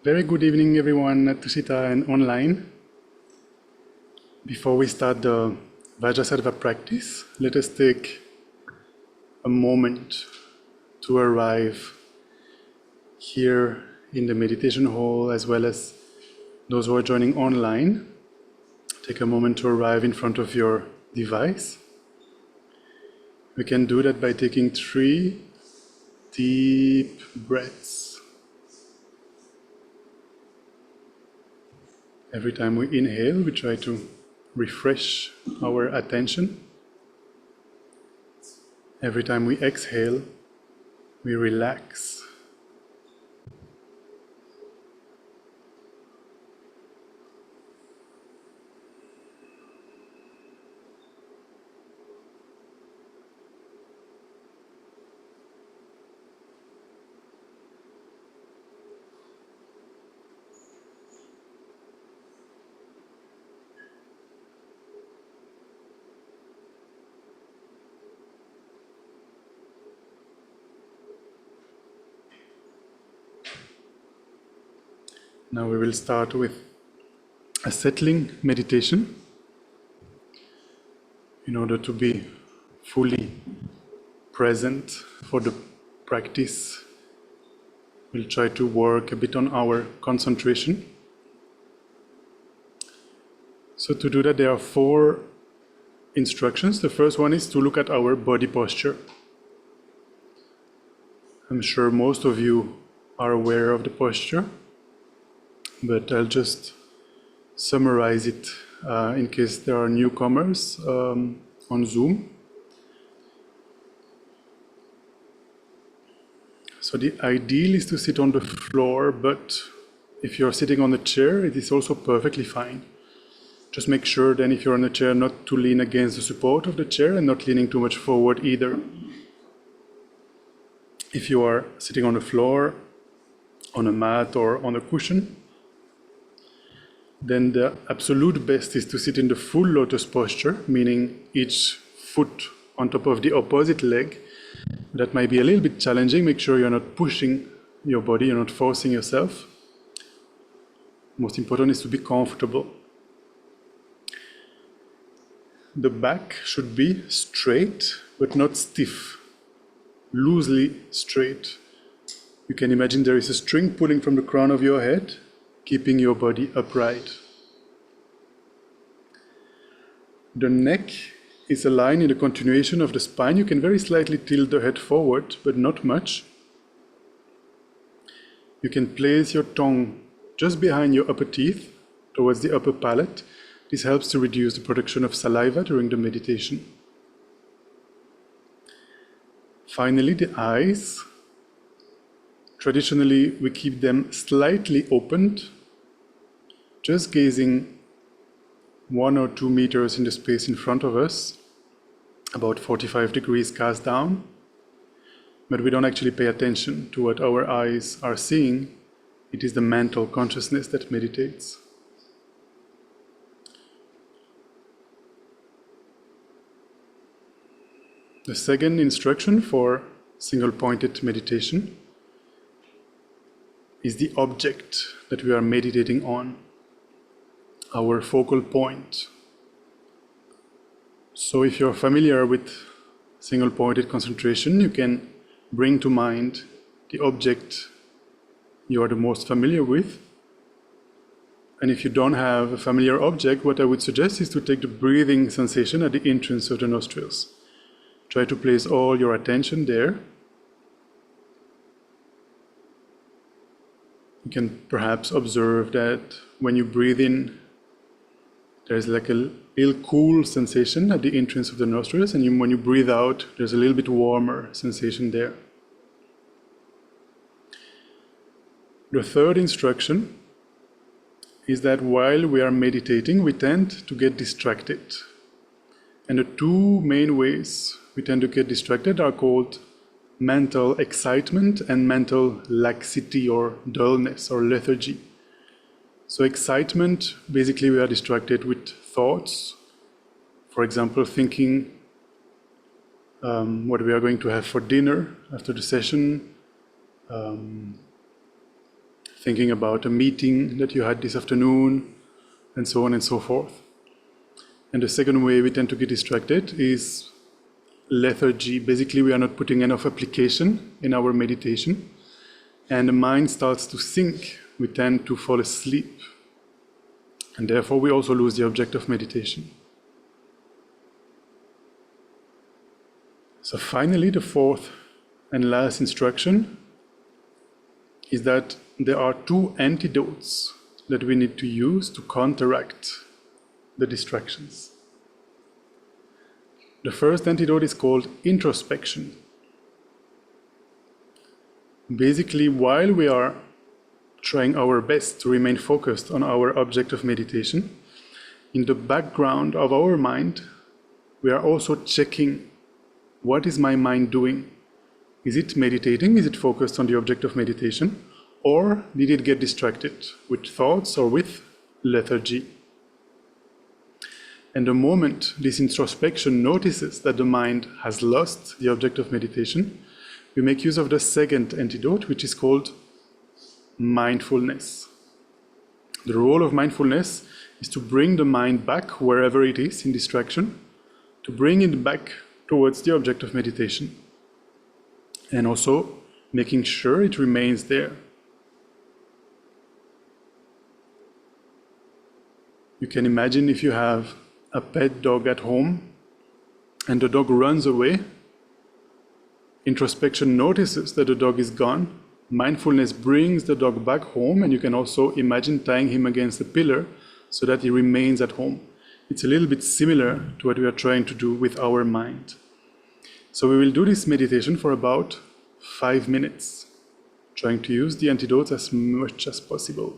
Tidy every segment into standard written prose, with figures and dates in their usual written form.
Very good evening, everyone at Tushita and online. Before we start the Vajrasattva practice, let us take a moment to arrive here in the meditation hall, as well as those who are joining online. Take a moment to arrive in front of your device. We can do that by taking 3 deep breaths. Every time we inhale, we try to refresh our attention. Every time we exhale, we relax. Now we will start with a settling meditation. In order to be fully present for the practice, we'll try to work a bit on our concentration. So to do that, there are 4 instructions. The first one is to look at our body posture. I'm sure most of you are aware of the posture, but I'll just summarize it in case there are newcomers on Zoom. So the ideal is to sit on the floor, but if you're sitting on a chair, it is also perfectly fine. Just make sure then, if you're on a chair, not to lean against the support of the chair and not leaning too much forward either. If you are sitting on the floor, on a mat or on a cushion, then the absolute best is to sit in the full lotus posture, meaning each foot on top of the opposite leg. That might be a little bit challenging. Make sure you're not pushing your body, you're not forcing yourself. Most important is to be comfortable. The back should be straight, but not stiff, loosely straight. You can imagine there is a string pulling from the crown of your head, keeping your body upright. The neck is aligned in the continuation of the spine. You can very slightly tilt the head forward, but not much. You can place your tongue just behind your upper teeth, towards the upper palate. This helps to reduce the production of saliva during the meditation. Finally, the eyes. Traditionally, we keep them slightly opened, just gazing 1 or 2 meters in the space in front of us, about 45 degrees cast down. But we don't actually pay attention to what our eyes are seeing. It is the mental consciousness that meditates. The second instruction for single-pointed meditation is the object that we are meditating on, our focal point. So if you're familiar with single-pointed concentration, you can bring to mind the object you are the most familiar with. And if you don't have a familiar object, what I would suggest is to take the breathing sensation at the entrance of the nostrils. Try to place all your attention there. You can perhaps observe that when you breathe in, there's like a little cool sensation at the entrance of the nostrils, and when you breathe out, there's a little bit warmer sensation there. The third instruction is that while we are meditating, we tend to get distracted. And the 2 main ways we tend to get distracted are called mental excitement and mental laxity or dullness or lethargy. So excitement, basically we are distracted with thoughts. For example, thinking what we are going to have for dinner after the session, thinking about a meeting that you had this afternoon, and so on and so forth. And the second way we tend to get distracted is lethargy. Basically, we are not putting enough application in our meditation, and the mind starts to sink. We tend to fall asleep, and therefore we also lose the object of meditation. So finally, the fourth and last instruction is that there are two antidotes that we need to use to counteract the distractions. The first antidote is called introspection. Basically, while we are trying our best to remain focused on our object of meditation, in the background of our mind, we are also checking, what is my mind doing? Is it meditating? Is it focused on the object of meditation? Or did it get distracted with thoughts or with lethargy? And the moment this introspection notices that the mind has lost the object of meditation, we make use of the second antidote, which is called mindfulness. The role of mindfulness is to bring the mind back wherever it is in distraction, to bring it back towards the object of meditation, and also making sure it remains there. You can imagine if you have a pet dog at home and the dog runs away, introspection notices that the dog is gone, mindfulness brings the dog back home, and you can also imagine tying him against a pillar so that he remains at home. It's a little bit similar to what we are trying to do with our mind. So we will do this meditation for about 5 minutes, trying to use the antidotes as much as possible.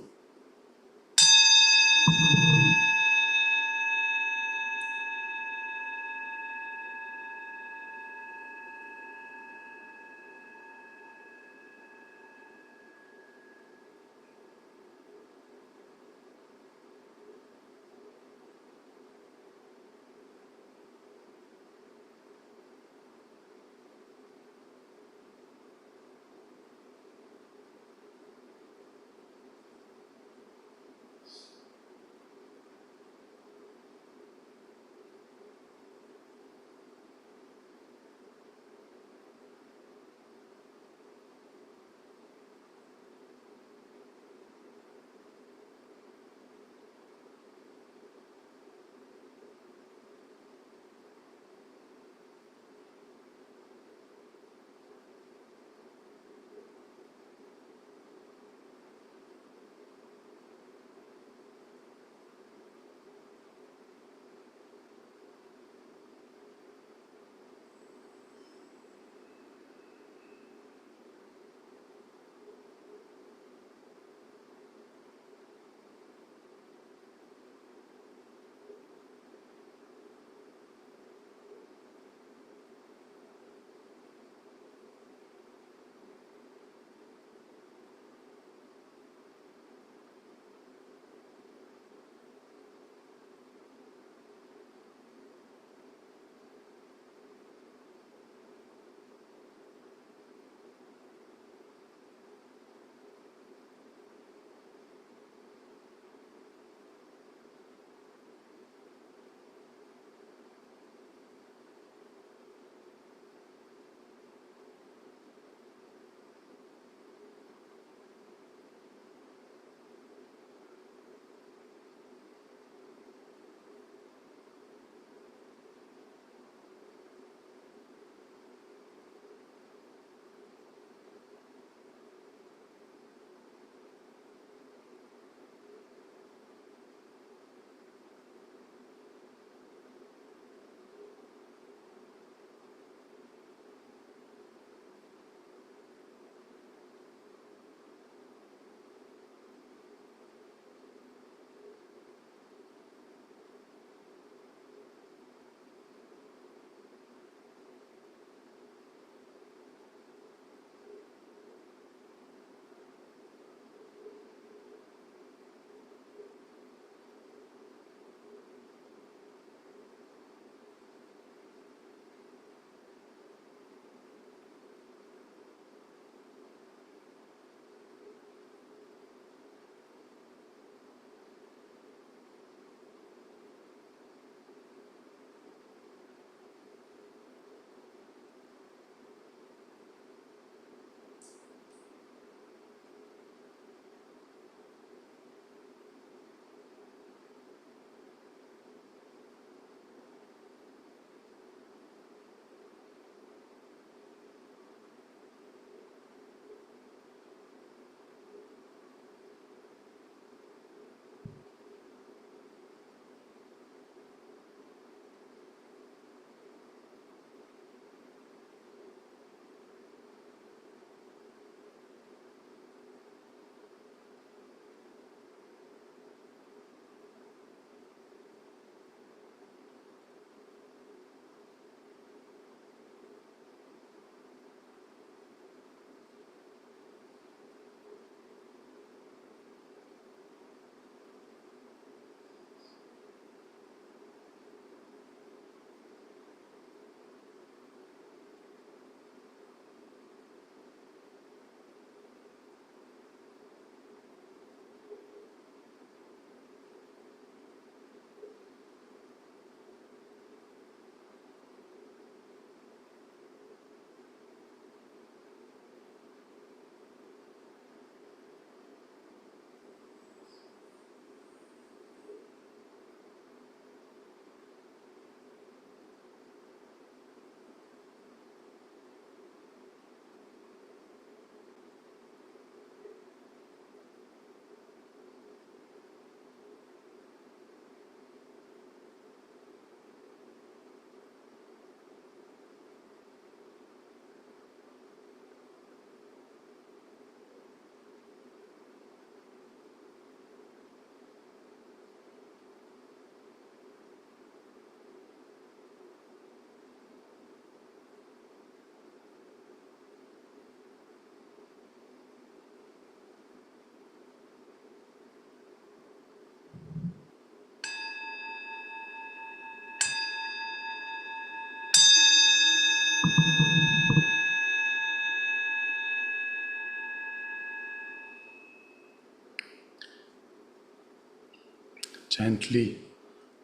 gently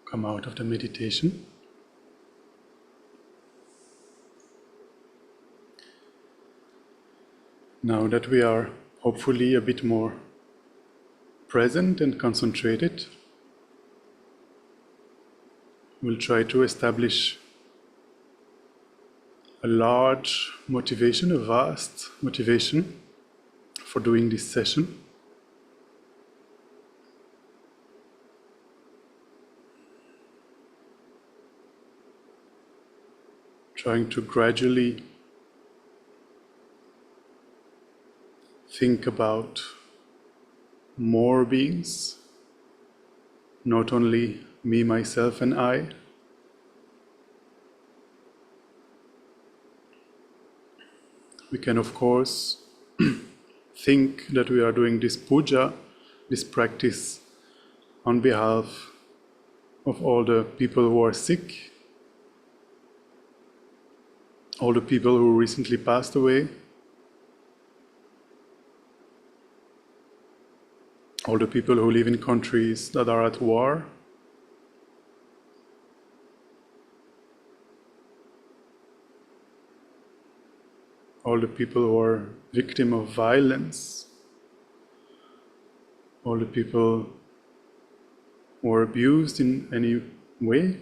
come out of the meditation. Now that we are hopefully a bit more present and concentrated, we'll try to establish a large motivation, a vast motivation for doing this session. Trying to gradually think about more beings, not only me, myself, and I. We can, of course, think that we are doing this puja, this practice, on behalf of all the people who are sick, all the people who recently passed away, all the people who live in countries that are at war, all the people who are victim of violence, all the people who are abused in any way.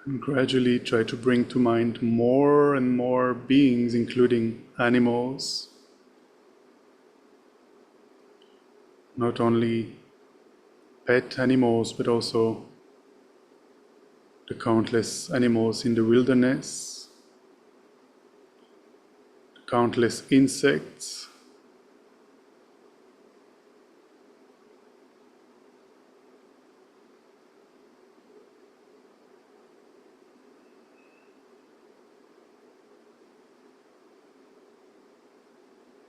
And gradually try to bring to mind more and more beings, including animals, not only pet animals, but also the countless animals in the wilderness, the countless insects,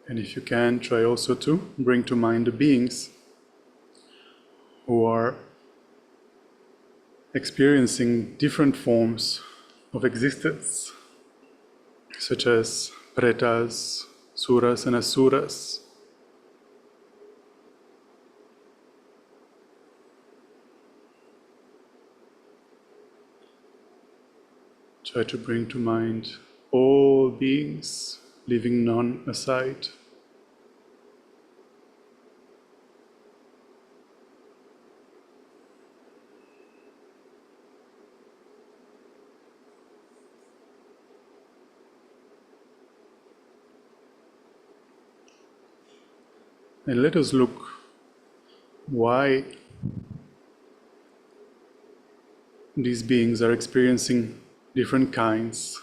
and if you can, try also to bring to mind the beings who are experiencing different forms of existence, such as pretas, suras, and asuras. Try to bring to mind all beings, leaving none aside. And let us look why these beings are experiencing different kinds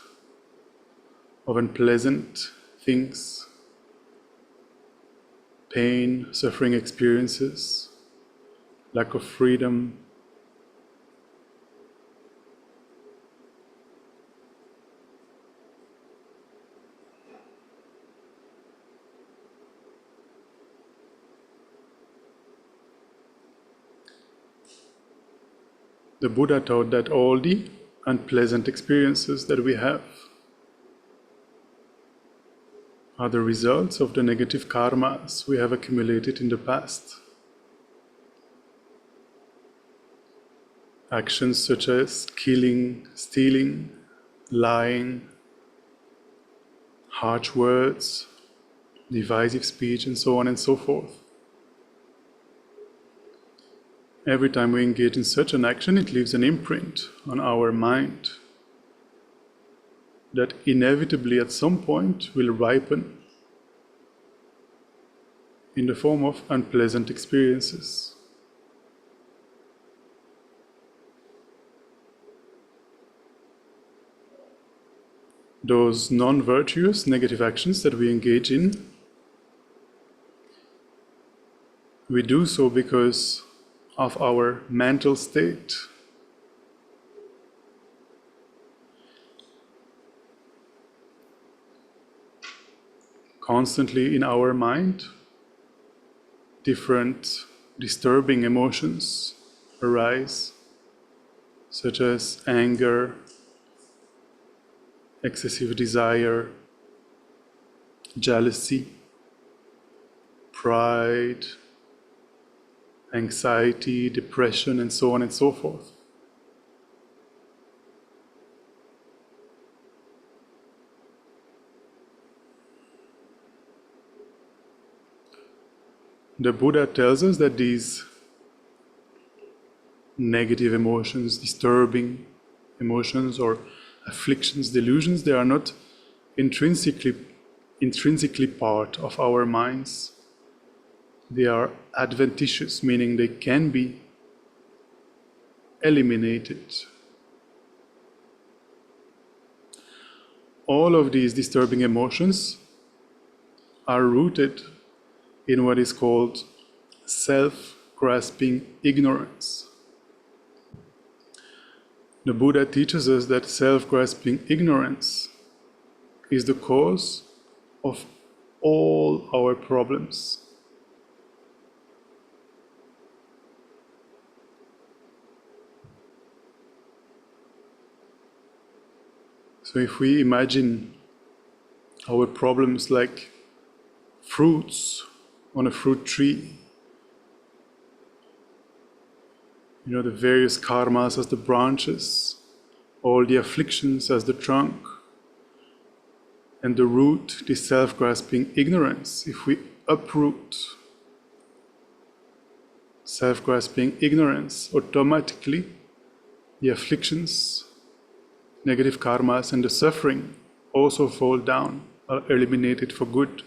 of unpleasant things, pain, suffering experiences, lack of freedom. The Buddha taught that all the unpleasant experiences that we have are the results of the negative karmas we have accumulated in the past. Actions such as killing, stealing, lying, harsh words, divisive speech, and so on and so forth. Every time we engage in such an action, it leaves an imprint on our mind that inevitably at some point will ripen in the form of unpleasant experiences. Those non-virtuous negative actions that we engage in, we do so because of our mental state. Constantly in our mind, different disturbing emotions arise, such as anger, excessive desire, jealousy, pride, anxiety, depression, and so on and so forth. The Buddha tells us that these negative emotions, disturbing emotions or afflictions, delusions, they are not intrinsically part of our minds. They are adventitious, meaning they can be eliminated. All of these disturbing emotions are rooted in what is called self-grasping ignorance. The Buddha teaches us that self-grasping ignorance is the cause of all our problems. So if we imagine our problems like fruits on a fruit tree, you know, the various karmas as the branches, all the afflictions as the trunk, and the root, the self-grasping ignorance. If we uproot self-grasping ignorance, automatically the afflictions, negative karmas, and the suffering also fall down, are eliminated for good.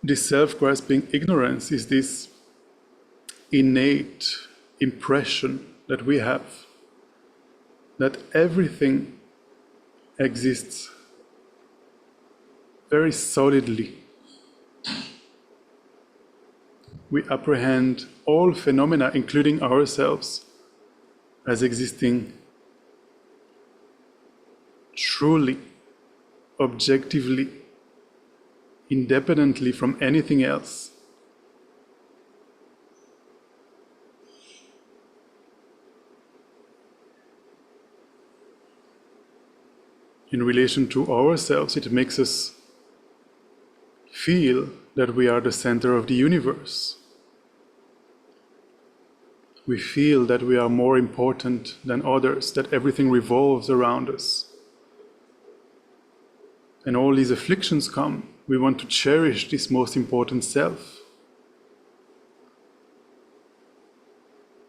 This self-grasping ignorance is this innate impression that we have that everything exists very solidly. We apprehend all phenomena, including ourselves, as existing truly, objectively, independently from anything else. In relation to ourselves, it makes us feel that we are the center of the universe. We feel that we are more important than others, that everything revolves around us. And all these afflictions come, we want to cherish this most important self.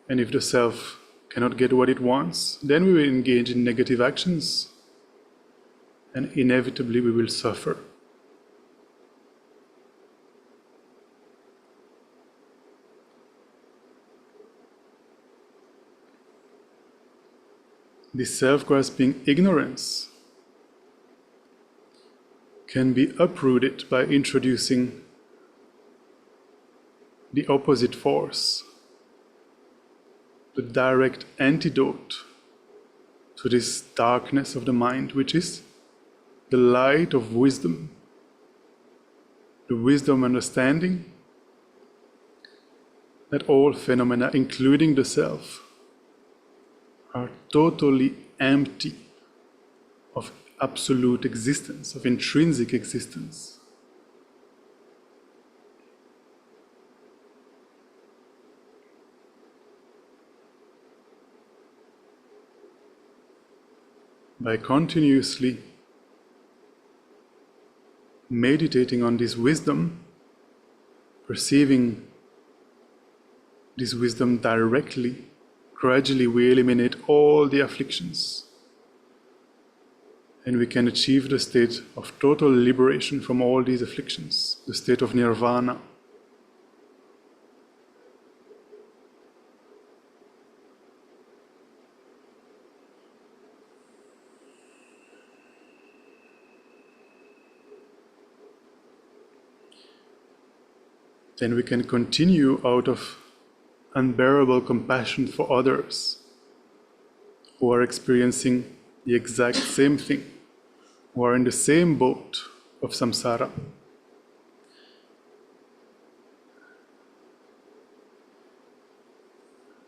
And if the self cannot get what it wants, then we will engage in negative actions, and inevitably we will suffer. This self-grasping ignorance can be uprooted by introducing the opposite force, the direct antidote to this darkness of the mind, which is the light of wisdom, the wisdom understanding that all phenomena, including the self, are totally empty of absolute existence, of intrinsic existence. By continuously meditating on this wisdom, perceiving this wisdom directly, gradually we eliminate all the afflictions, and we can achieve the state of total liberation from all these afflictions, the state of nirvana. Then we can continue out of unbearable compassion for others who are experiencing the exact same thing, who are in the same boat of samsara.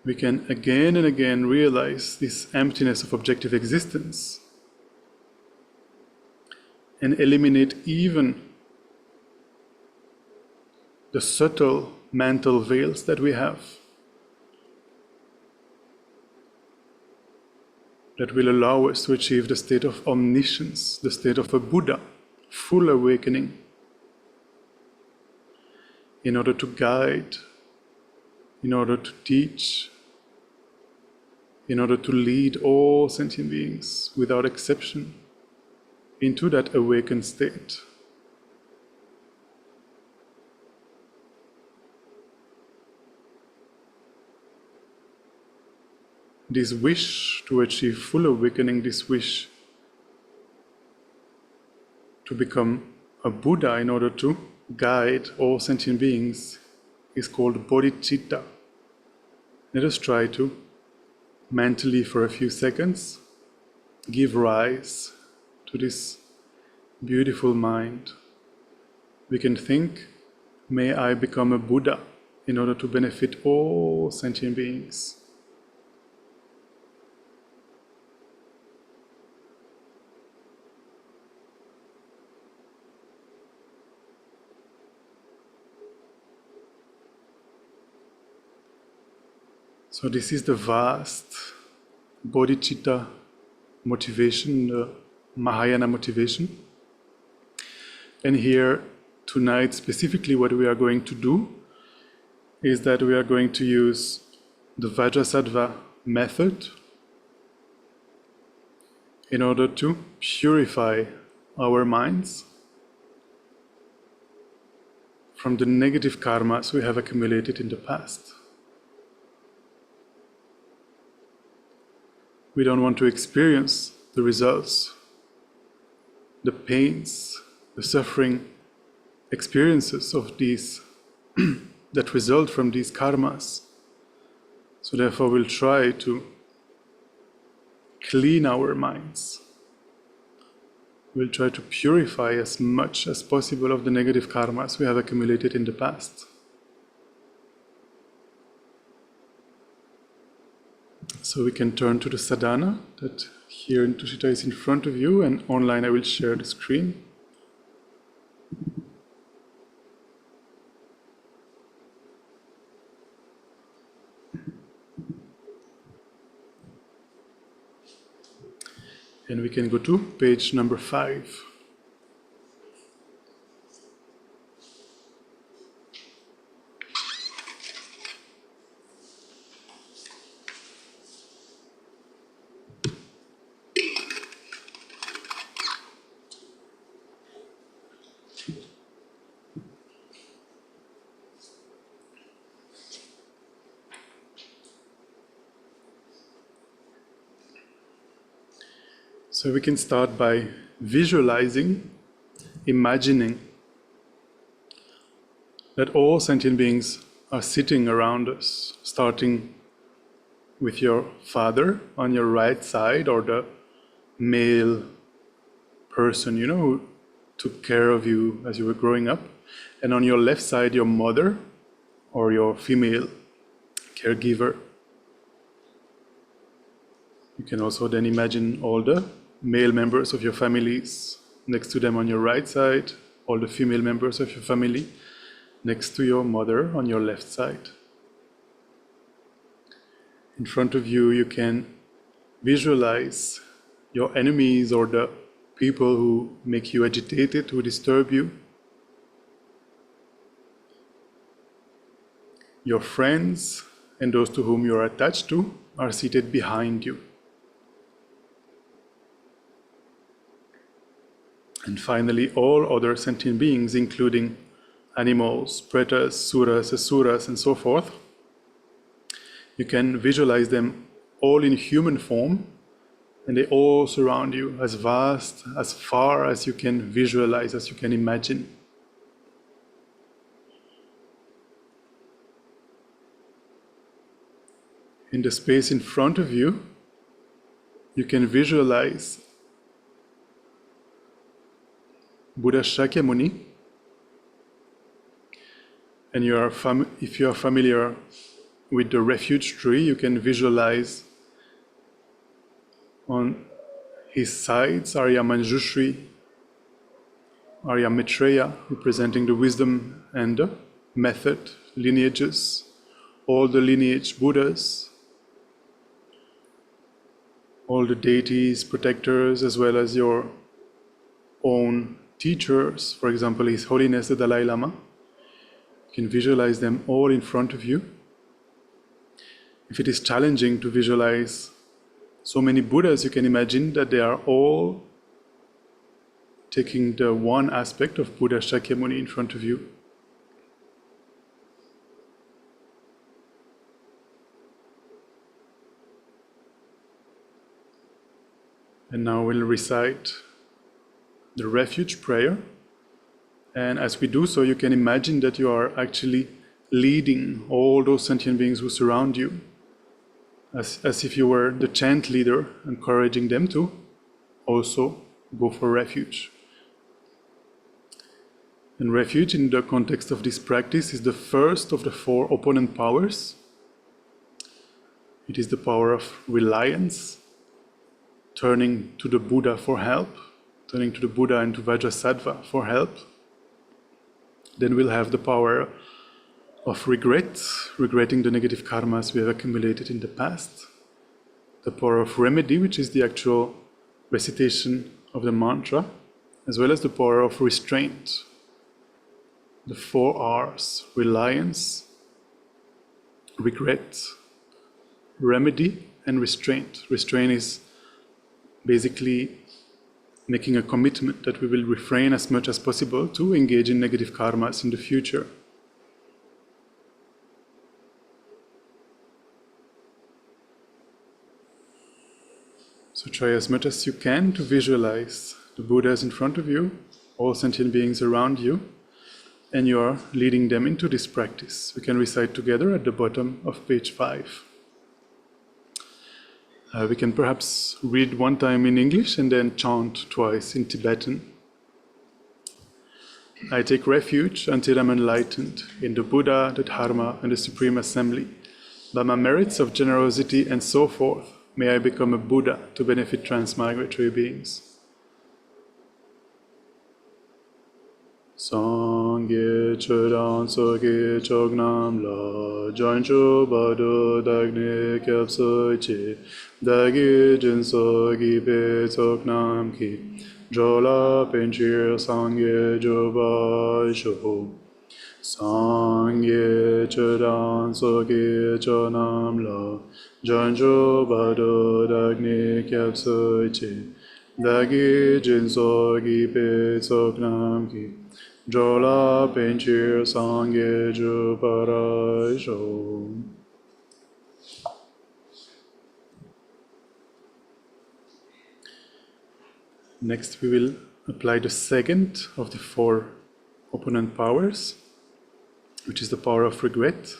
we can again and again realize this emptiness of objective existence and eliminate even the subtle mental veils that we have that will allow us to achieve the state of omniscience, the state of a Buddha, full awakening, in order to guide, in order to teach, in order to lead all sentient beings without exception into that awakened state. This wish to achieve full awakening, this wish to become a Buddha in order to guide all sentient beings, is called bodhicitta. Let us try to mentally, for a few seconds, give rise to this beautiful mind. We can think, may I become a Buddha in order to benefit all sentient beings. So this is the vast bodhicitta motivation, the Mahayana motivation. And here tonight specifically what we are going to do is that we are going to use the Vajrasattva method in order to purify our minds from the negative karmas we have accumulated in the past. We don't want to experience the results, the pains, the suffering experiences of these that result from these karmas. So therefore we'll try to clean our minds. We'll try to purify as much as possible of the negative karmas we have accumulated in the past. So we can turn to the sadhana that here in Tushita is in front of you, and online I will share the screen. And we can go to page number 5. So we can start by visualizing, imagining that all sentient beings are sitting around us, starting with your father on your right side, or the male person, who took care of you as you were growing up, and on your left side, your mother or your female caregiver. You can also then imagine all the male members of your families next to them on your right side, all the female members of your family next to your mother on your left side. In front of you, you can visualize your enemies or the people who make you agitated, who disturb you. Your friends and those to whom you are attached to are seated behind you. And finally, all other sentient beings, including animals, pretas, suras, asuras, and so forth, you can visualize them all in human form, and they all surround you, as vast, as far as you can visualize, as you can imagine. In the space in front of you, you can visualize Buddha Shakyamuni, and if you are familiar with the refuge tree, you can visualize on his sides Arya Manjushri, Arya Maitreya, representing the wisdom and the method lineages, all the lineage Buddhas, all the deities, protectors, as well as your own teachers, for example, His Holiness the Dalai Lama. You can visualize them all in front of you. If it is challenging to visualize so many Buddhas, you can imagine that they are all taking the one aspect of Buddha Shakyamuni in front of you. And now we'll recite the refuge prayer. And as we do so, you can imagine that you are actually leading all those sentient beings who surround you, as if you were the chant leader, encouraging them to also go for refuge. And refuge in the context of this practice is the first of the 4 opponent powers. It is the power of reliance, turning to the Buddha for help, turning to the Buddha and to Vajrasattva for help. Then we'll have the power of regret, regretting the negative karmas we have accumulated in the past. The power of remedy, which is the actual recitation of the mantra, as well as the power of restraint. The 4 R's: reliance, regret, remedy, and restraint. Restraint is basically making a commitment that we will refrain as much as possible to engage in negative karmas in the future. So try as much as you can to visualize the Buddhas in front of you, all sentient beings around you, and you are leading them into this practice. We can recite together at the bottom of page 5. We can perhaps read one time in English and then chant twice in Tibetan. I take refuge until I'm enlightened in the Buddha, the Dharma, and the Supreme Assembly. By my merits of generosity and so forth, may I become a Buddha to benefit transmigratory beings. Sangye Chodan Soge Chognam La Jancho Bado Dagne Kyapso Che Dagi Jinso Gibe Tsoknam Ki Jola Penchir Sangye Joba Sho Sangye Chodan Soge Chonam La Jancho Bado Dagne Kyapso Che Dagi Jinso Gibe Tsoknam Ki Jola Penchir Sangye Juparasho. Next we will apply the second of the 4 opponent powers, which is the power of regret.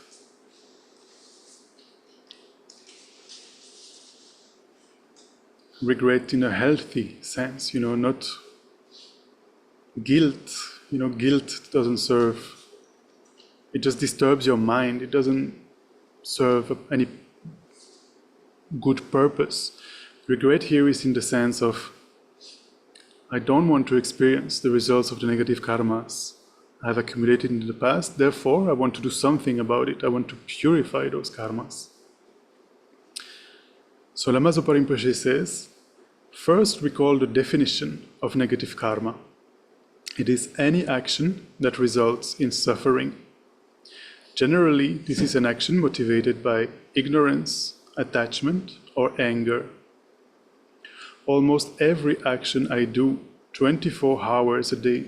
Regret in a healthy sense, not guilt. Guilt doesn't serve, it just disturbs your mind. It doesn't serve any good purpose. Regret here is in the sense of, I don't want to experience the results of the negative karmas I have accumulated in the past, therefore I want to do something about it. I want to purify those karmas. So Lama Zopa Rinpoche says, first recall the definition of negative karma. It is any action that results in suffering. Generally, this is an action motivated by ignorance, attachment, or anger. Almost every action I do 24 hours a day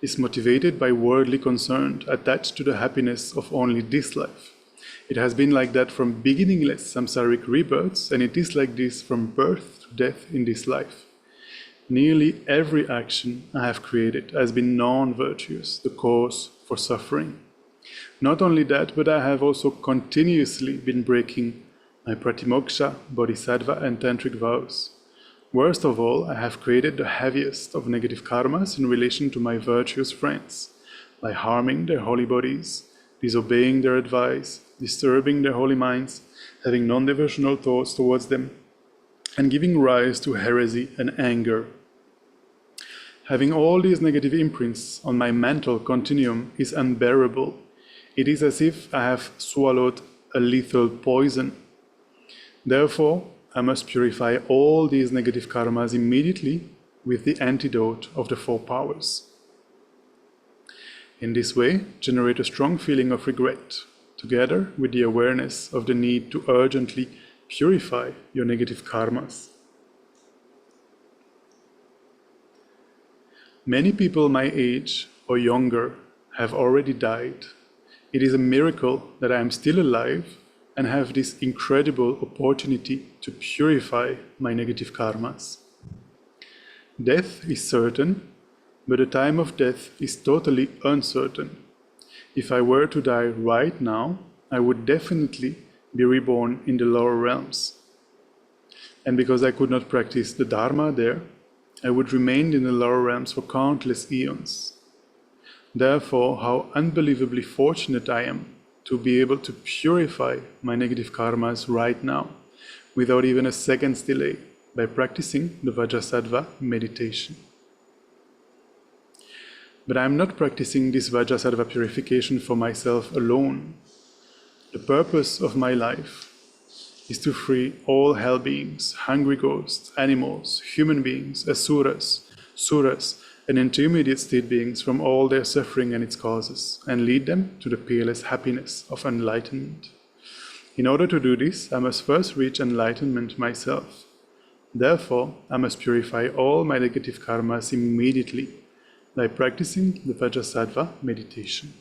is motivated by worldly concern attached to the happiness of only this life. It has been like that from beginningless samsaric rebirths, and it is like this from birth to death in this life. Nearly every action I have created has been non-virtuous, the cause for suffering. Not only that, but I have also continuously been breaking my pratimoksha, bodhisattva, and tantric vows. Worst of all, I have created the heaviest of negative karmas in relation to my virtuous friends, by harming their holy bodies, disobeying their advice, disturbing their holy minds, having non-devotional thoughts towards them, and giving rise to heresy and anger. Having all these negative imprints on my mental continuum is unbearable. It is as if I have swallowed a lethal poison. Therefore, I must purify all these negative karmas immediately with the antidote of the 4 powers. In this way, generate a strong feeling of regret, together with the awareness of the need to urgently purify your negative karmas. Many people my age or younger have already died. It is a miracle that I am still alive and have this incredible opportunity to purify my negative karmas. Death is certain, but the time of death is totally uncertain. If I were to die right now, I would definitely be reborn in the lower realms. And because I could not practice the Dharma there, I would remain in the lower realms for countless eons. Therefore, how unbelievably fortunate I am to be able to purify my negative karmas right now, without even a second's delay, by practicing the Vajrasattva meditation. But I am not practicing this Vajrasattva purification for myself alone. The purpose of my life is to free all hell beings, hungry ghosts, animals, human beings, asuras, suras, and intermediate state beings from all their suffering and its causes, and lead them to the peerless happiness of enlightenment. In order to do this, I must first reach enlightenment myself. Therefore, I must purify all my negative karmas immediately by practicing the Vajrasattva meditation.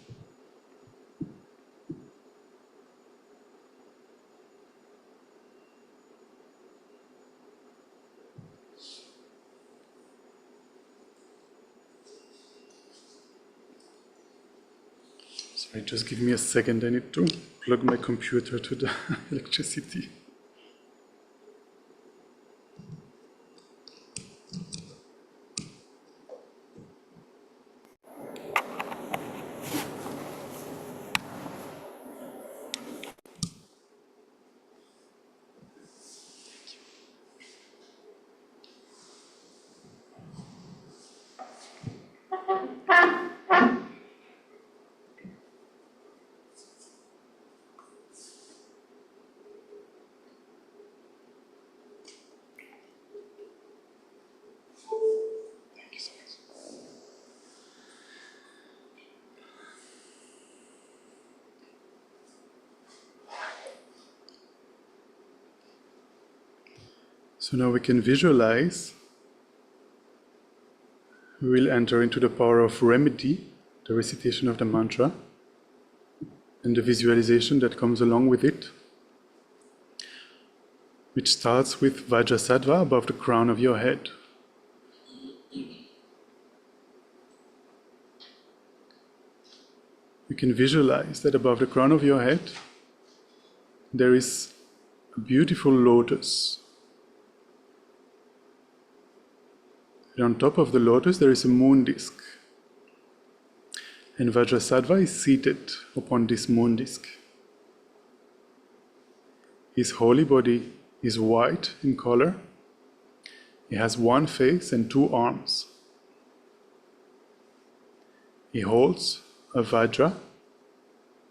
Sorry, just give me a second. I need to plug my computer to the electricity. So now we can visualize. We will enter into the power of remedy, the recitation of the mantra, and the visualization that comes along with it, which starts with Vajrasattva above the crown of your head. You can visualize that above the crown of your head there is a beautiful lotus. And on top of the lotus there is a moon disk. And Vajrasattva is seated upon this moon disk. His holy body is white in color. He has one face and two arms. He holds a Vajra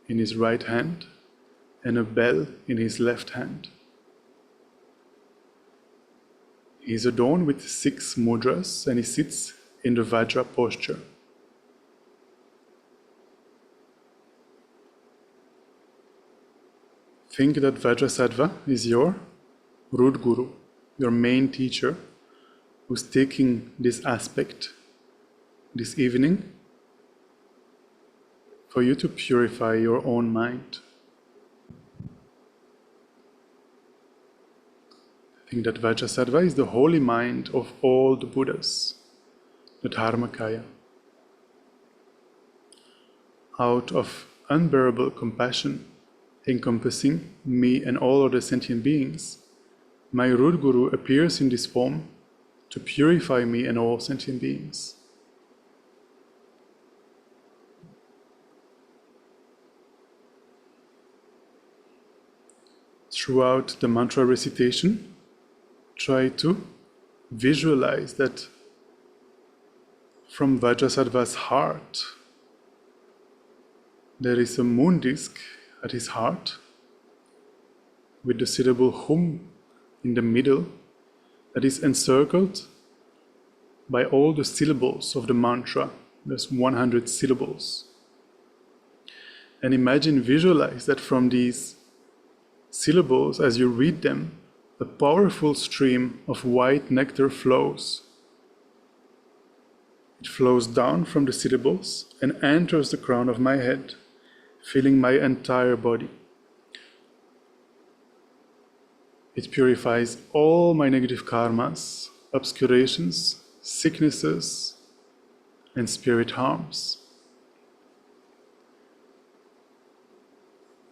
in his right hand and a bell in his left hand. He is adorned with 6 mudras and he sits in the Vajra posture. Think that Vajrasattva is your root guru, your main teacher, who's taking this aspect this evening for you to purify your own mind. Think that Vajrasattva is the holy mind of all the Buddhas, the Dharmakaya. Out of unbearable compassion encompassing me and all other sentient beings, my root guru appears in this form to purify me and all sentient beings. throughout the mantra recitation, try to visualize that from Vajrasattva's heart, there is a moon disk at his heart with the syllable hum in the middle that is encircled by all the syllables of the mantra. There's 100 syllables. And imagine, visualize that from these syllables, as you read them, a powerful stream of white nectar flows. It flows down from the syllables and enters the crown of my head, filling my entire body. It purifies all my negative karmas, obscurations, sicknesses, and spirit harms.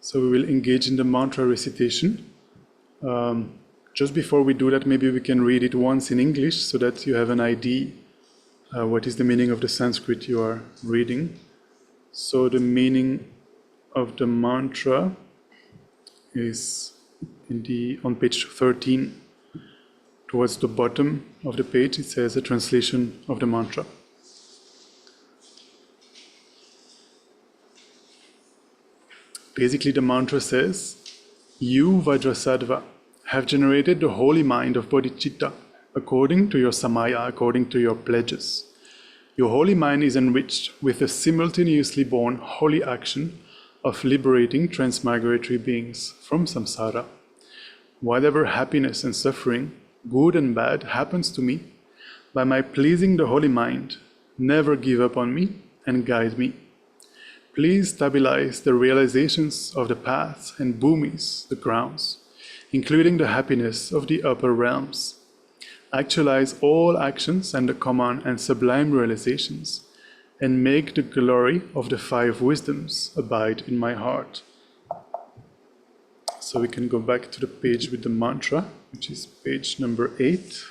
So we will engage in the mantra recitation. Just before we do that, maybe we can read it once in English so that you have an idea what is the meaning of the Sanskrit you are reading. So the meaning of the mantra is on page 13. Towards the bottom of the page, it says a translation of the mantra. Basically, the mantra says, "You, Vajrasattva, have generated the holy mind of bodhicitta according to your samaya, according to your pledges. Your holy mind is enriched with the simultaneously born holy action of liberating transmigratory beings from samsara. Whatever happiness and suffering, good and bad, happens to me, by my pleasing the holy mind, never give up on me and guide me. Please stabilize the realizations of the paths and bhumis, the grounds, including the happiness of the upper realms. Actualize all actions and the common and sublime realizations, and make the glory of the 5 wisdoms abide in my heart." So we can go back to the page with the mantra, which is page number 8.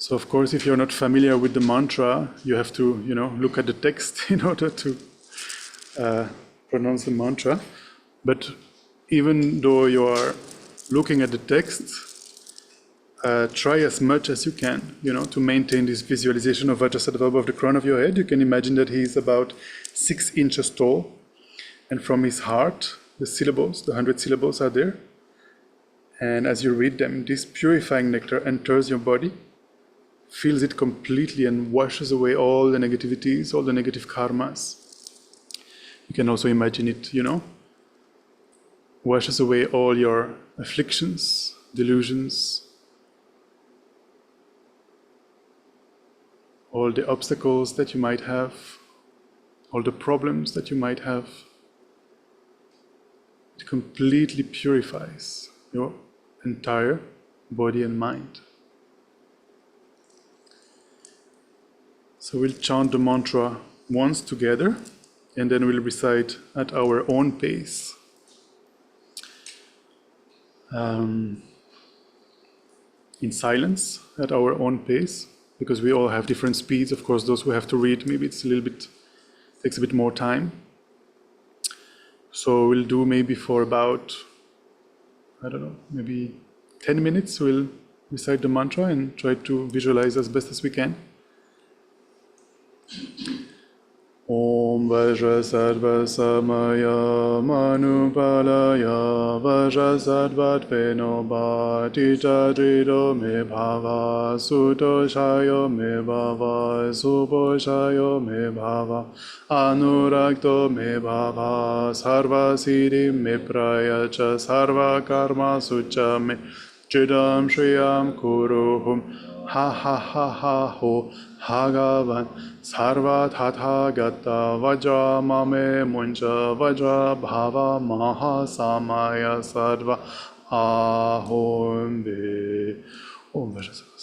So of course, if you're not familiar with the mantra, you have to, look at the text in order to pronounce the mantra. But even though you are looking at the text, try as much as you can, to maintain this visualization of Vajrasattva above the crown of your head. You can imagine that he is about 6 inches tall, and from his heart, the syllables, the 100 syllables are there. And as you read them, this purifying nectar enters your body, fills it completely, and washes away all the negativities, all the negative karmas. You can also imagine it, washes away all your afflictions, delusions, all the obstacles that you might have, all the problems that you might have. It completely purifies your entire body and mind. So we'll chant the mantra once together, and then we'll recite at our own pace. In silence, at our own pace, because we all have different speeds. Of course, those who have to read, maybe it's takes a bit more time. So we'll do maybe for about, maybe 10 minutes, we'll recite the mantra and try to visualize as best as we can. Om Vajrasattva Samaya Manupalaya Vajrasattva Tveno Bhatita Drido Me Bhava Sutoshayo Me Bhava Suposhayo Me Bhava Anurakto Me Bhava Sarva Siddhi Me Prayacha Sarva Karma Sucha Me Chidam Shriyam Kuruhum Ha ha ha ha ho Bhagavan Sarva Tatha Gata Vajra Mame Munja Vajra Bhava Maha Samaya Sadva Ahom Be. Om Vajrasattva.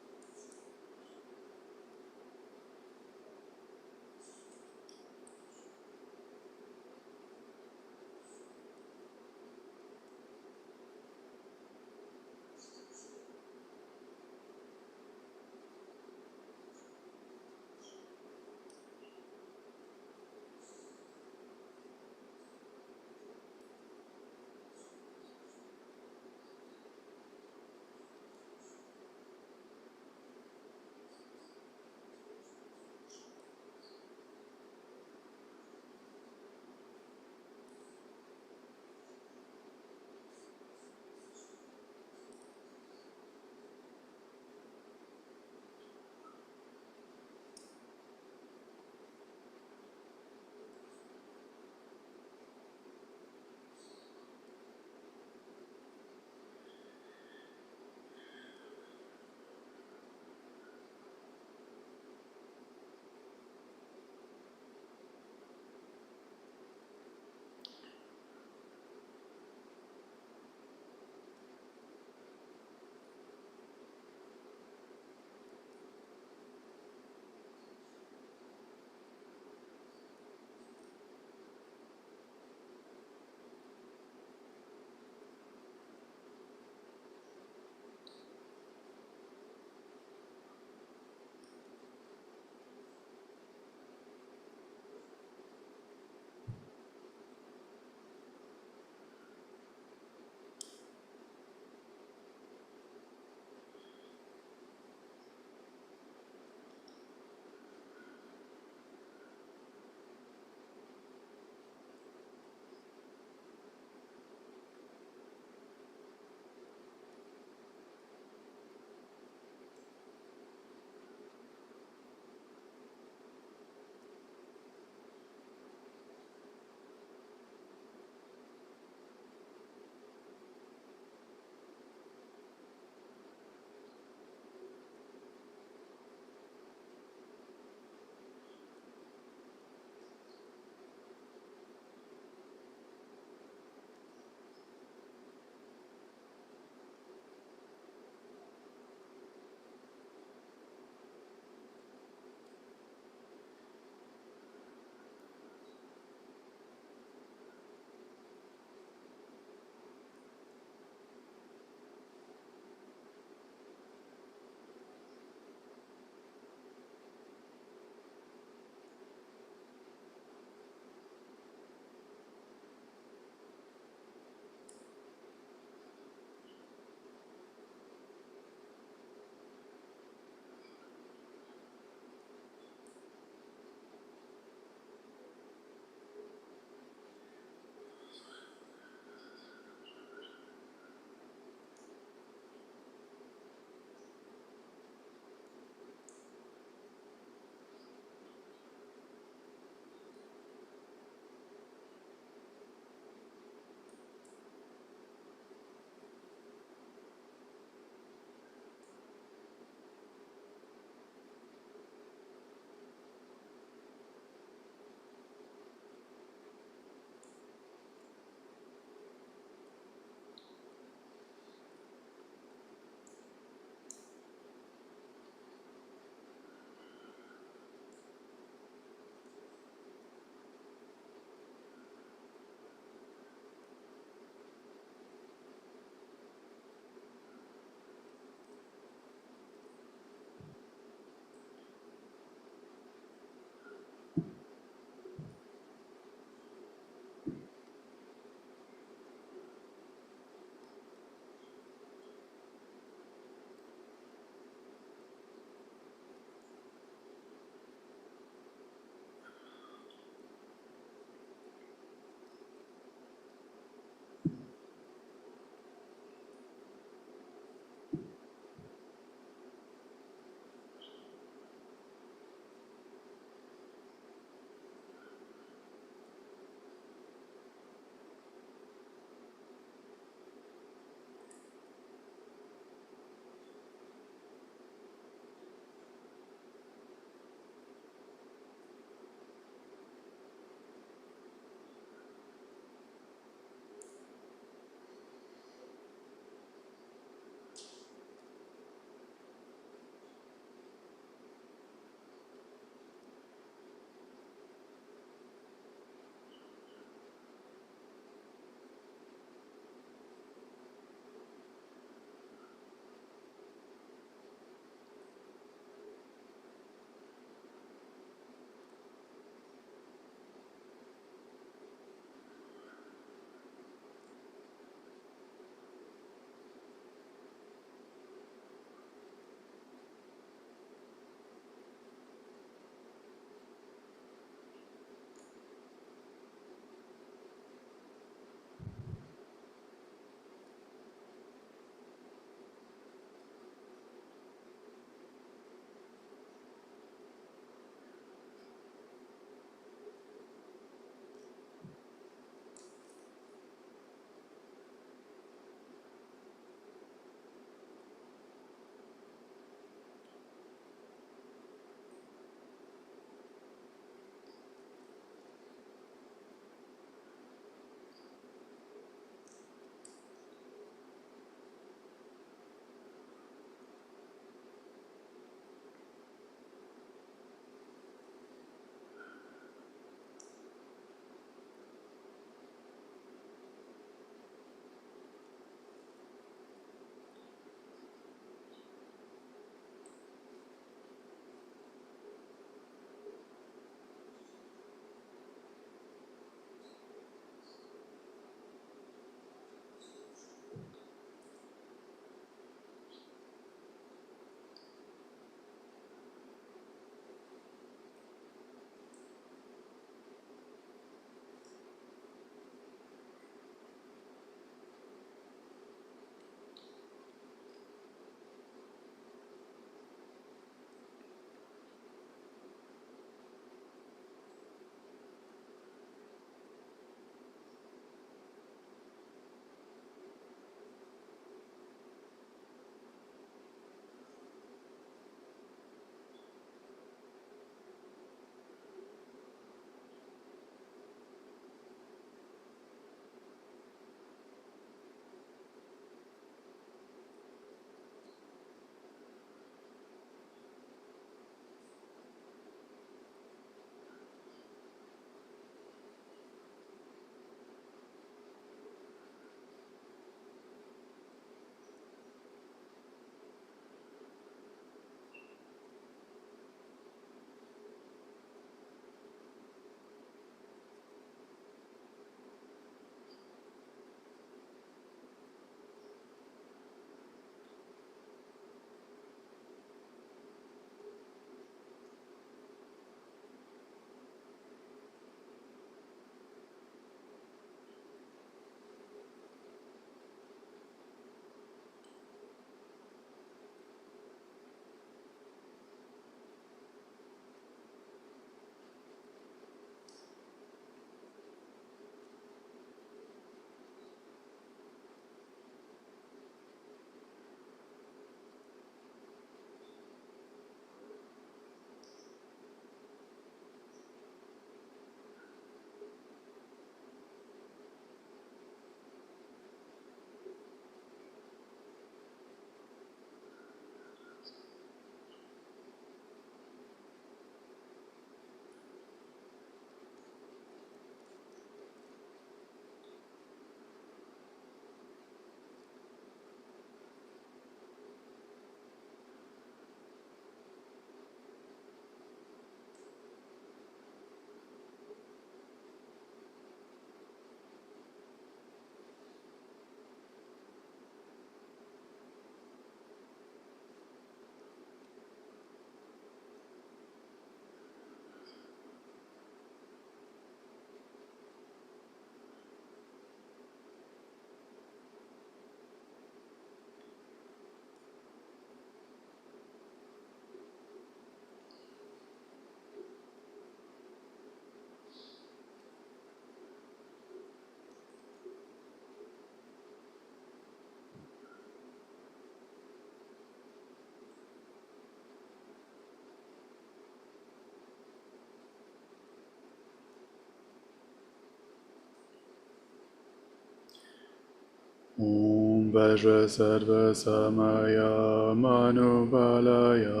Om Vajrasattva Samaya Manubalaya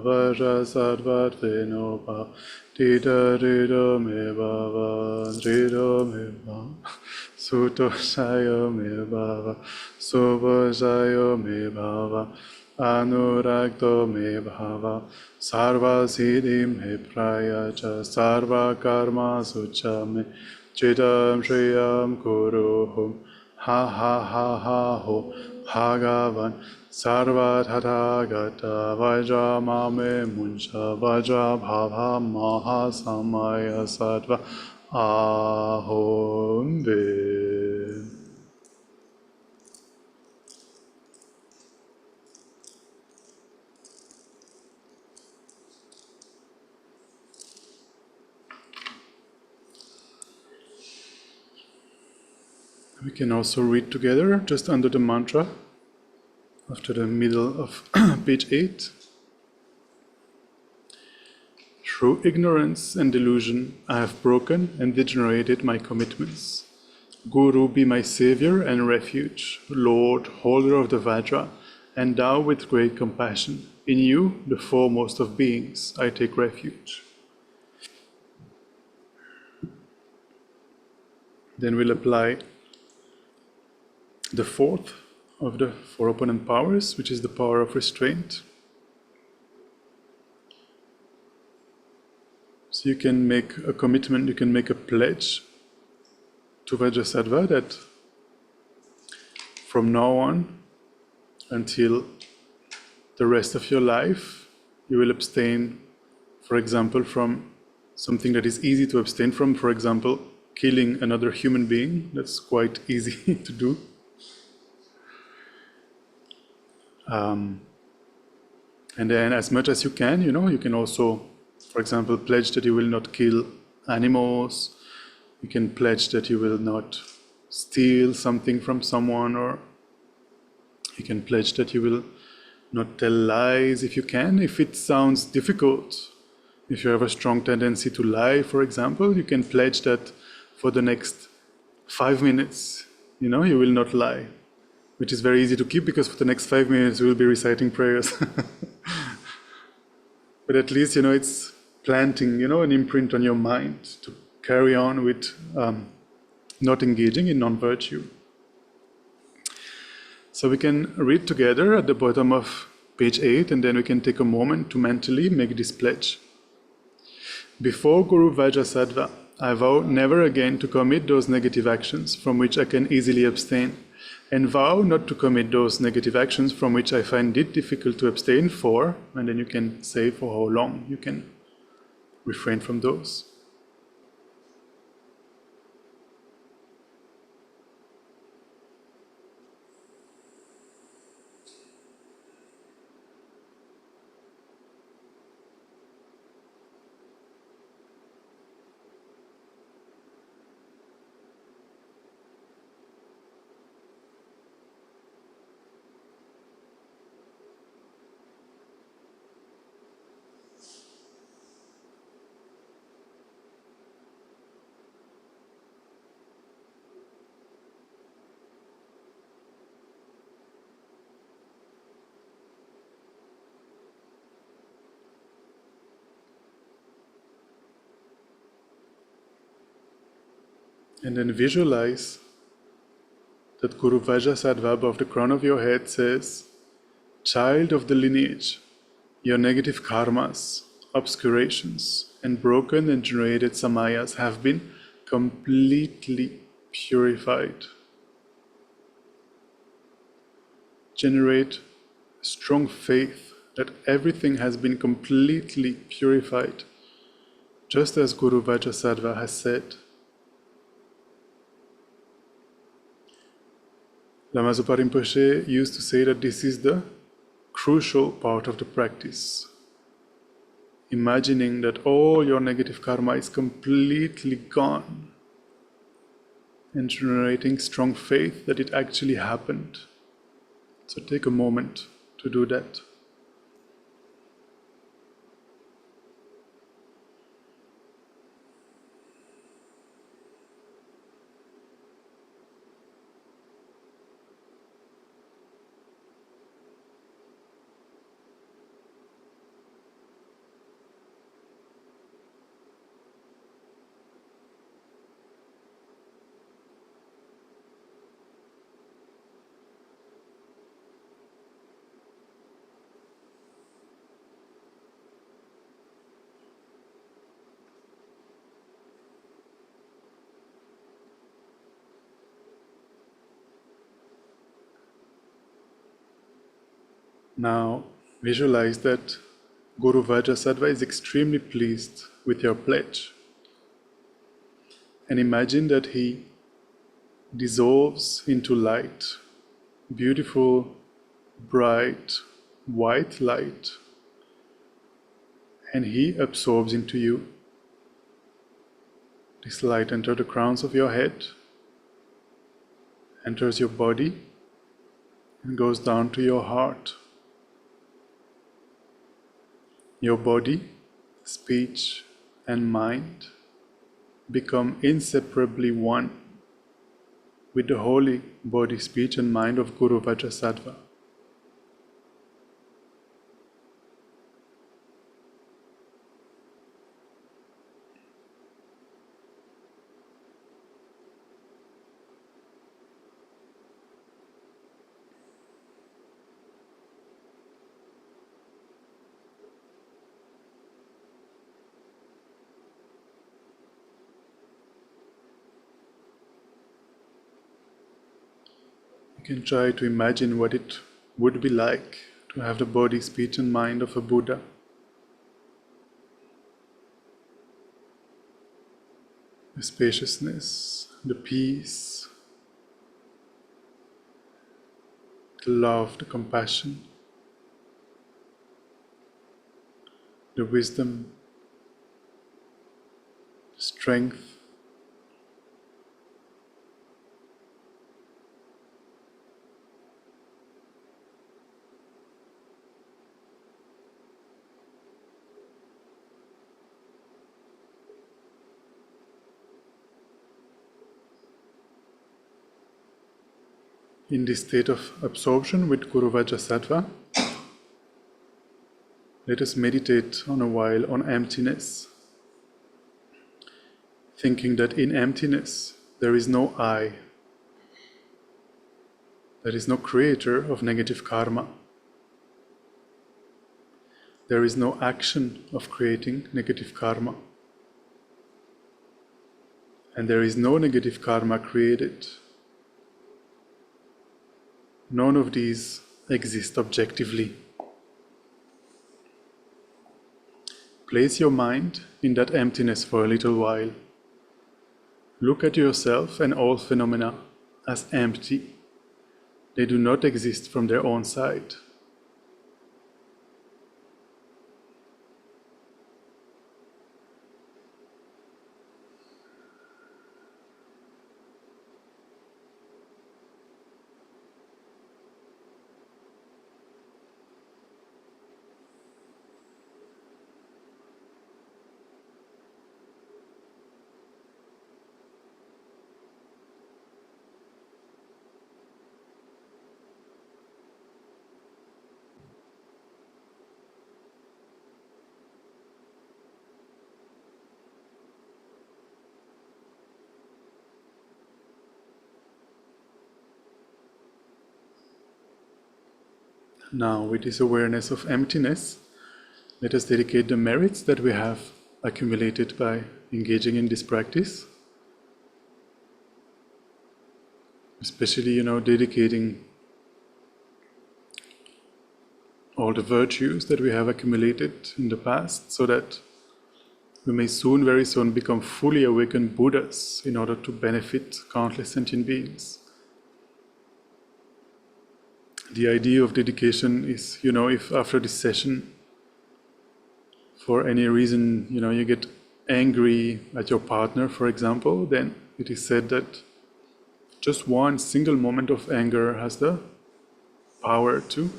Vajrasattva Vinopa Dita Dita Me Bhava Drita Me Bhava Sutoshaya Me Bhava Subhajaya Me Bhava Anuragto Me Bhava Sarva Siddhi Me Prayacha Sarva Karma Sucha Me Chitam Shriyam Kuruhum Ha ha ha ha ho Bhagavan Sarva Tathagata Vajramame Muncha Vajra Bhava Maha Samaya Sattva Ahom Ve. We can also read together just under the mantra after the middle of page 8. Through ignorance and delusion, I have broken and degenerated my commitments. Guru, be my savior and refuge. Lord, holder of the Vajra, endow with great compassion. In you, the foremost of beings, I take refuge. Then we'll apply the fourth of the four opponent powers, which is the power of restraint. So you can make a commitment, you can make a pledge to Vajrasattva that from now on until the rest of your life, you will abstain, for example, from something that is easy to abstain from, for example, killing another human being. That's quite easy to do. And then as much as you can, you can also, for example, pledge that you will not kill animals. You can pledge that you will not steal something from someone, or you can pledge that you will not tell lies if you can. If it sounds difficult, if you have a strong tendency to lie, for example, you can pledge that for the next 5 minutes, you will not lie, which is very easy to keep because for the next 5 minutes you will be reciting prayers. But at least, it's planting, an imprint on your mind to carry on with not engaging in non-virtue. So we can read together at the bottom of page 8, and then we can take a moment to mentally make this pledge. Before Guru Vajrasattva, I vow never again to commit those negative actions from which I can easily abstain, and vow not to commit those negative actions from which I find it difficult to abstain for, and then you can say for how long you can refrain from those. And then visualize that Guru Vajrasattva above the crown of your head says, "Child of the lineage, your negative karmas, obscurations, and broken and generated samayas have been completely purified." Generate strong faith that everything has been completely purified, just as Guru Vajrasattva has said. Lama Zopa Rinpoche used to say that this is the crucial part of the practice. Imagining that all your negative karma is completely gone and generating strong faith that it actually happened. So take a moment to do that. Now visualize that Guru Vajrasattva is extremely pleased with your pledge. And imagine that he dissolves into light, beautiful, bright, white light, and he absorbs into you. This light enters the crowns of your head, enters your body, and goes down to your heart. Your body, speech, and mind become inseparably one with the holy body, speech, and mind of Guru Vajrasattva. You can try to imagine what it would be like to have the body, speech, and mind of a Buddha. The spaciousness, the peace, the love, the compassion, the wisdom, the strength. In this state of absorption with Guru Vajrasattva, let us meditate on a while on emptiness, thinking that in emptiness there is no I, there is no creator of negative karma, there is no action of creating negative karma, and there is no negative karma created. None of these exist objectively. Place your mind in that emptiness for a little while. Look at yourself and all phenomena as empty. They do not exist from their own side. Now, with this awareness of emptiness, let us dedicate the merits that we have accumulated by engaging in this practice. Especially, dedicating all the virtues that we have accumulated in the past, so that we may soon, very soon, become fully awakened Buddhas in order to benefit countless sentient beings. The idea of dedication is, if after this session, for any reason, you get angry at your partner, for example, then it is said that just one single moment of anger has the power to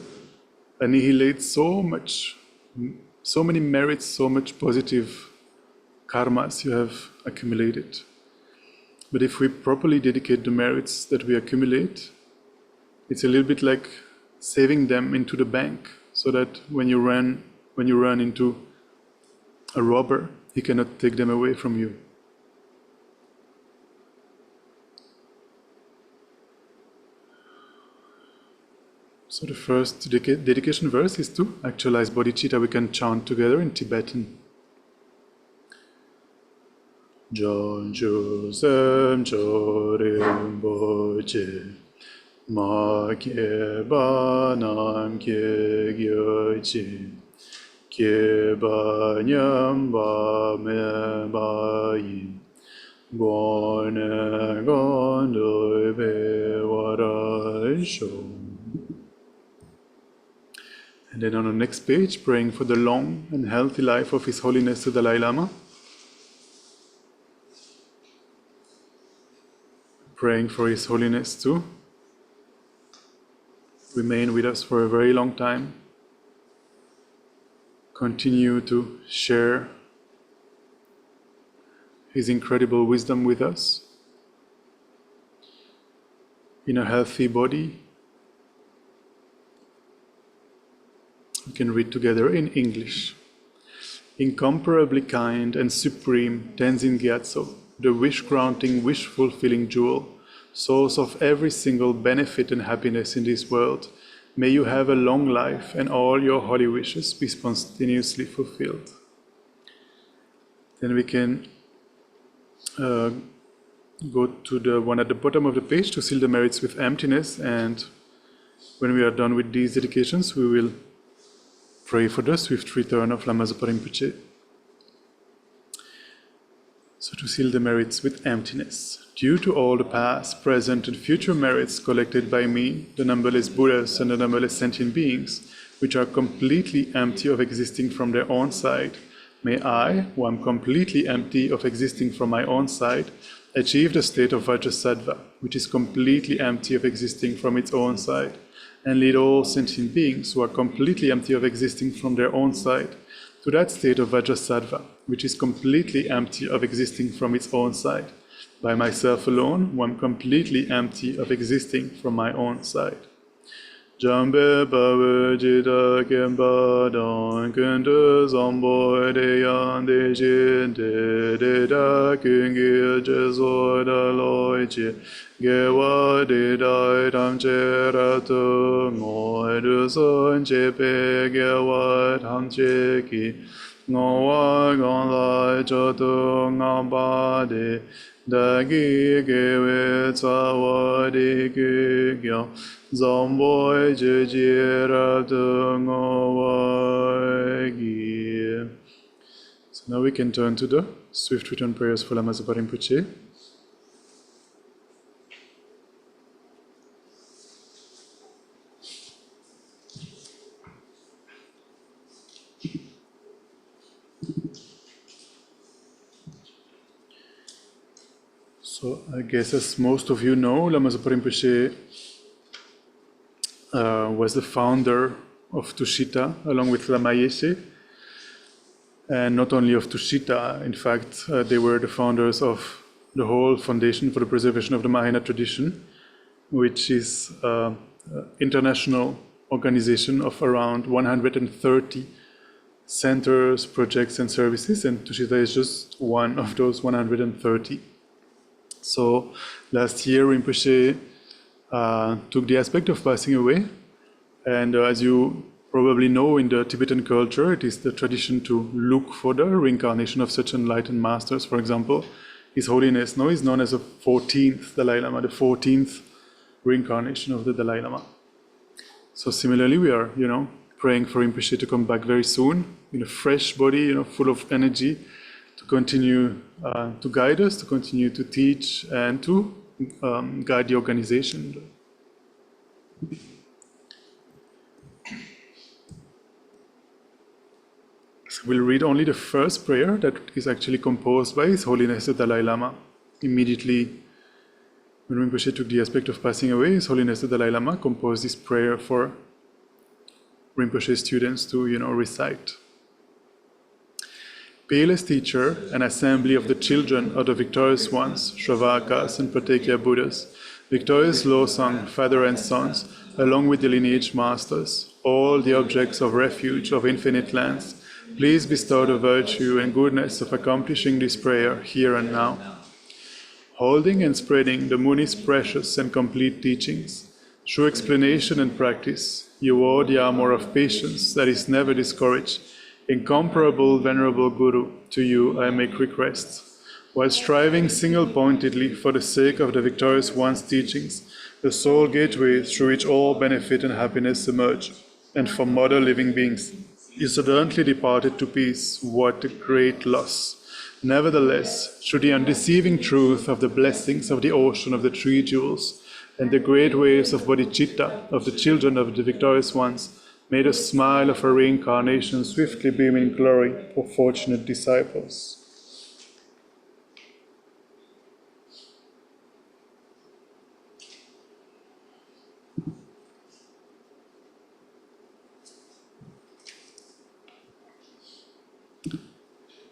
annihilate so many merits, so much positive karmas you have accumulated. But if we properly dedicate the merits that we accumulate, it's a little bit like saving them into the bank, so that when you run into a robber, he cannot take them away from you. So the first dedication verse is to actualize bodhicitta. We can chant together in Tibetan. Jonju sem chorim boche Ma kye ba nam kye gyo chi, kye ba nyam ba me ba yin, gone gondo be wara sho. And then on the next page, praying for the long and healthy life of His Holiness the Dalai Lama. Praying for His Holiness to remain with us for a very long time. Continue to share His incredible wisdom with us in a healthy body. We can read together in English. Incomparably kind and supreme Tenzin Gyatso, the wish-granting, wish-fulfilling jewel, source of every single benefit and happiness in this world, may you have a long life and all your holy wishes be spontaneously fulfilled. Then we can go to the one at the bottom of the page to seal the merits with emptiness, and when we are done with these dedications, we will pray for the swift return of Lama Zopa Rinpoche. So to seal the merits with emptiness. Due to all the past, present and future merits collected by me, the numberless Buddhas and the numberless sentient beings, which are completely empty of existing from their own side, may I, who am completely empty of existing from my own side, achieve the state of Vajrasattva, which is completely empty of existing from its own side, and lead all sentient beings who are completely empty of existing from their own side to that state of Vajrasattva, which is completely empty of existing from its own side, by myself alone, who am completely empty of existing from my own side. Jambe bawe jita kempa don kundu zombo de yan de jin de da kungi jeso da loi chi gewa de dai tam che ratu ngoi du son che pe gewa tam che ki ngowa gong lai cho tu ngam ba de da gi gewe tsa wa de gu gyo Zomboy jejira dungowagi. So now we can turn to the swift return prayers for Lama Zopa Rinpoche. So I guess as most of you know, Lama Zopa Rinpoche was the founder of Tushita, along with Lama Yeshe. And not only of Tushita, in fact, they were the founders of the whole Foundation for the Preservation of the Mahayana Tradition, which is an international organization of around 130 centers, projects, and services, and Tushita is just one of those 130. So last year, Rinpoche took the aspect of passing away, and as you probably know, in the Tibetan culture, it is the tradition to look for the reincarnation of such enlightened masters. For example, His Holiness now is known as the 14th Dalai Lama, the 14th reincarnation of the Dalai Lama. So similarly, we are, praying for Rinpoche to come back very soon in a fresh body, full of energy, to continue to guide us, to continue to teach, and to guide the organization. So we'll read only the first prayer that is actually composed by His Holiness the Dalai Lama. Immediately when Rinpoche took the aspect of passing away, His Holiness the Dalai Lama composed this prayer for Rinpoche students to, recite. Peerless teacher and assembly of the children of the victorious ones, Shravakas and Pratyekya Buddhas, victorious Losang, father and sons, along with the lineage masters, all the objects of refuge of infinite lands, please bestow the virtue and goodness of accomplishing this prayer here and now. Holding and spreading the Muni's precious and complete teachings, through explanation and practice, you owe the armor of patience that is never discouraged. Incomparable Venerable Guru, to you I make requests. while striving single-pointedly for the sake of the victorious one's teachings, the sole gateway through which all benefit and happiness emerge, and for modern living beings, he suddenly departed to peace. What a great loss! Nevertheless, through the undeceiving truth of the blessings of the ocean of the three jewels, and the great waves of bodhicitta, of the children of the victorious ones, may the smile of a reincarnation swiftly beam in glory for fortunate disciples.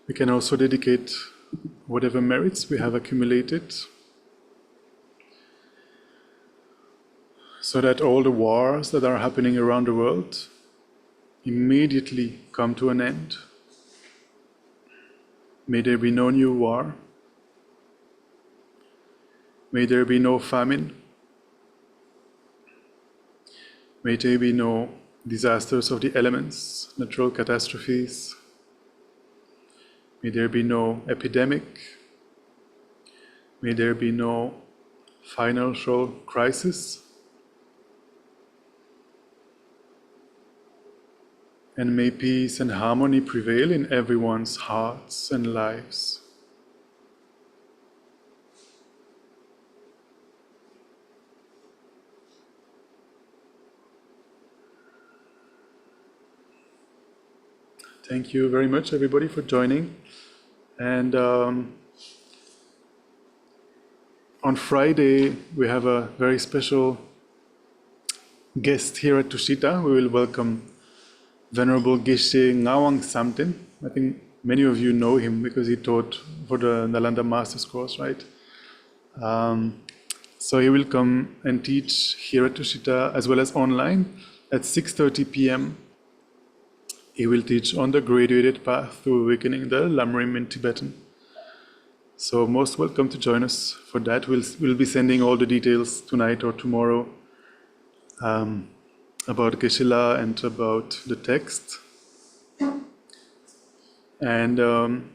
We can also dedicate whatever merits we have accumulated, so that all the wars that are happening around the world immediately come to an end. May there be no new war. May there be no famine. May there be no disasters of the elements, natural catastrophes. May there be no epidemic. May there be no financial crisis. And may peace and harmony prevail in everyone's hearts and lives. Thank you very much, everybody, for joining. And on Friday, we have a very special guest here at Tushita. We will welcome Venerable Geshe Ngawang Samten. I think many of you know him because he taught for the Nalanda Master's course, right? So he will come and teach here at Tushita as well as online at 6:30 p.m. He will teach on the graduated path to awakening, the Lamrim in Tibetan. So most welcome to join us for that. We'll be sending all the details tonight or tomorrow about Geshe-la and about the text. And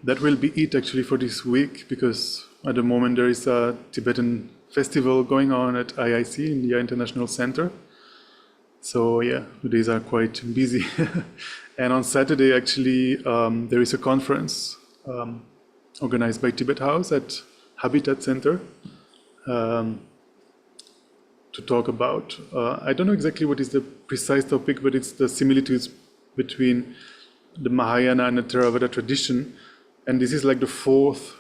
that will be it actually for this week, because at the moment there is a Tibetan festival going on at IIC, India International Center. So yeah, the days are quite busy. And on Saturday actually there is a conference organized by Tibet House at Habitat Center to talk about, I don't know exactly what is the precise topic, but it's the similitudes between the Mahayana and the Theravada tradition. And this is like the fourth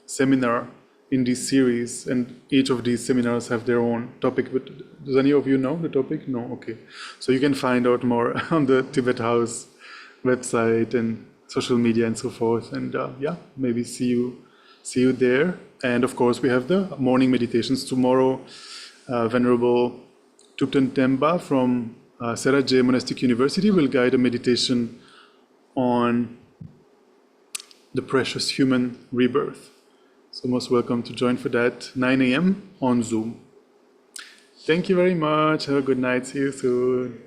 seminar in this series, and each of these seminars have their own topic. But does any of you know the topic? No? Okay. So you can find out more on the Tibet House website and social media and so forth. And yeah, maybe see you there. And of course, we have the morning meditations tomorrow. Venerable Thupten Temba from Seraje Monastic University will guide a meditation on the precious human rebirth. So most welcome to join for that, 9 a.m. on Zoom. Thank you very much. Have a good night. See you soon.